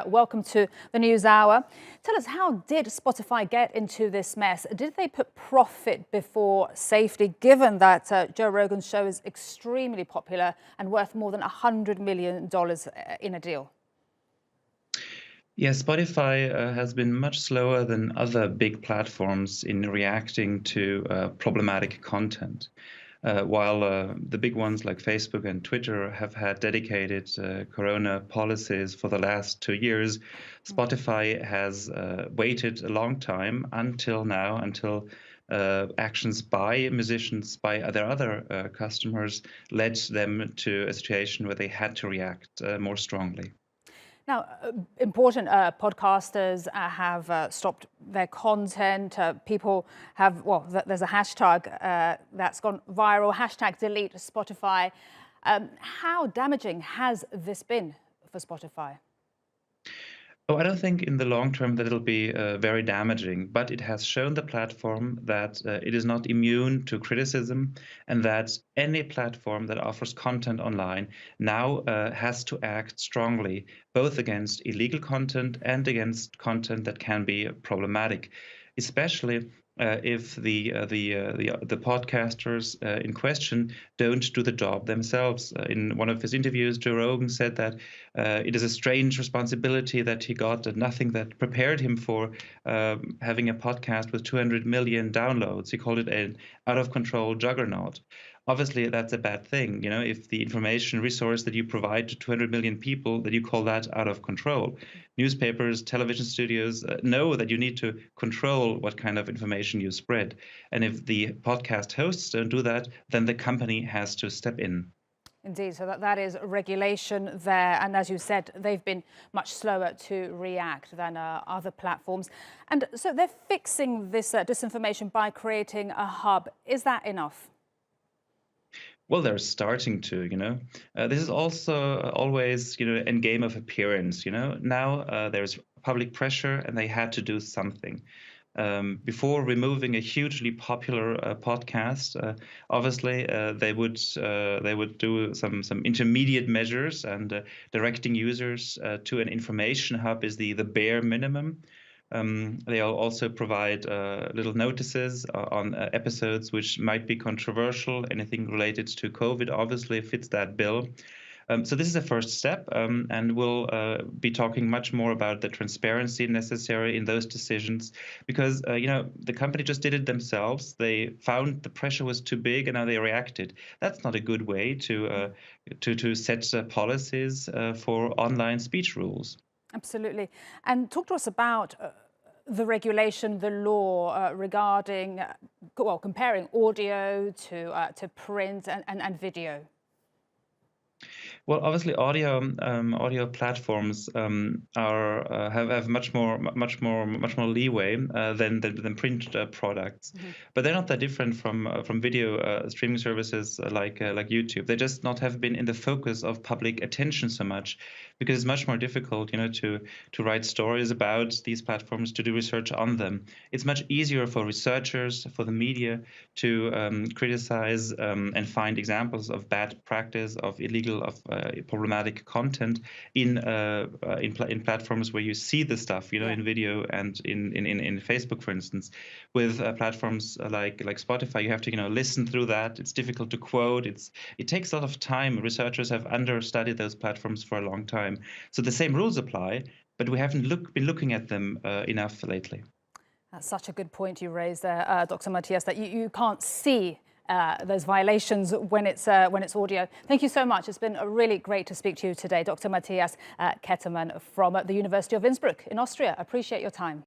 Welcome to the News Hour. Tell us, how did Spotify get into this mess? Did they put profit before safety, given that Joe Rogan's show is extremely popular and worth more than $100 million in a deal? Yeah, Spotify has been much slower than other big platforms in reacting to problematic content. While the big ones like Facebook and Twitter have had dedicated corona policies for the last 2 years, Spotify has waited a long time until now, until actions by musicians, by their other customers, led them to a situation where they had to react more strongly. Now, important podcasters have stopped their content. People have, well, there's a hashtag that's gone viral, hashtag delete Spotify. How damaging has this been for Spotify? Oh, I don't think in the long term that it'll be very damaging, but it has shown the platform that it is not immune to criticism, and that any platform that offers content online now has to act strongly, both against illegal content and against content that can be problematic, especially if the podcasters in question don't do the job themselves. In one of his interviews, Joe Rogan said that it is a strange responsibility that he got, and nothing that prepared him for having a podcast with 200 million downloads. He called it an out-of-control juggernaut. Obviously, that's a bad thing. You know, if the information resource that you provide to 200 million people, that you call that out of control. Newspapers, television studios know that you need to control what kind of information you spread. And if the podcast hosts don't do that, then the company has to step in. Indeed, so that is regulation there. And as you said, they've been much slower to react than other platforms. And so they're fixing this disinformation by creating a hub. Is that enough? Well, they're starting to, this is also always, a game of appearance, Now there's public pressure and they had to do something. Before removing a hugely popular podcast, obviously they would do some intermediate measures, and directing users to an information hub is the bare minimum. They'll also provide little notices on episodes which might be controversial. Anything related to COVID obviously fits that bill. So this is a first step, and we'll be talking much more about the transparency necessary in those decisions, because the company just did it themselves. They found the pressure was too big, and now they reacted. That's not a good way to set policies for online speech rules. Absolutely. And talk to us about the regulation, the law regarding, comparing audio to print and video. Well, obviously, audio platforms have much more leeway than print products, but they're not that different from video streaming services like YouTube. They just not have been in the focus of public attention so much, because it's much more difficult, to write stories about these platforms, to do research on them. It's much easier for researchers, for the media, to criticize and find examples of bad practice, of illegal, of problematic content in platforms where you see the stuff, in video and in Facebook, for instance. With platforms like Spotify, you have to listen through that. It's difficult to quote. It takes a lot of time. Researchers have understudied those platforms for a long time. So the same rules apply, but we haven't been looking at them enough lately. That's such a good point you raised there, Dr. Matthias, that you can't see those violations when it's audio. Thank you so much. It's been really great to speak to you today, Dr. Matthias Kettemann from the University of Innsbruck in Austria. Appreciate your time.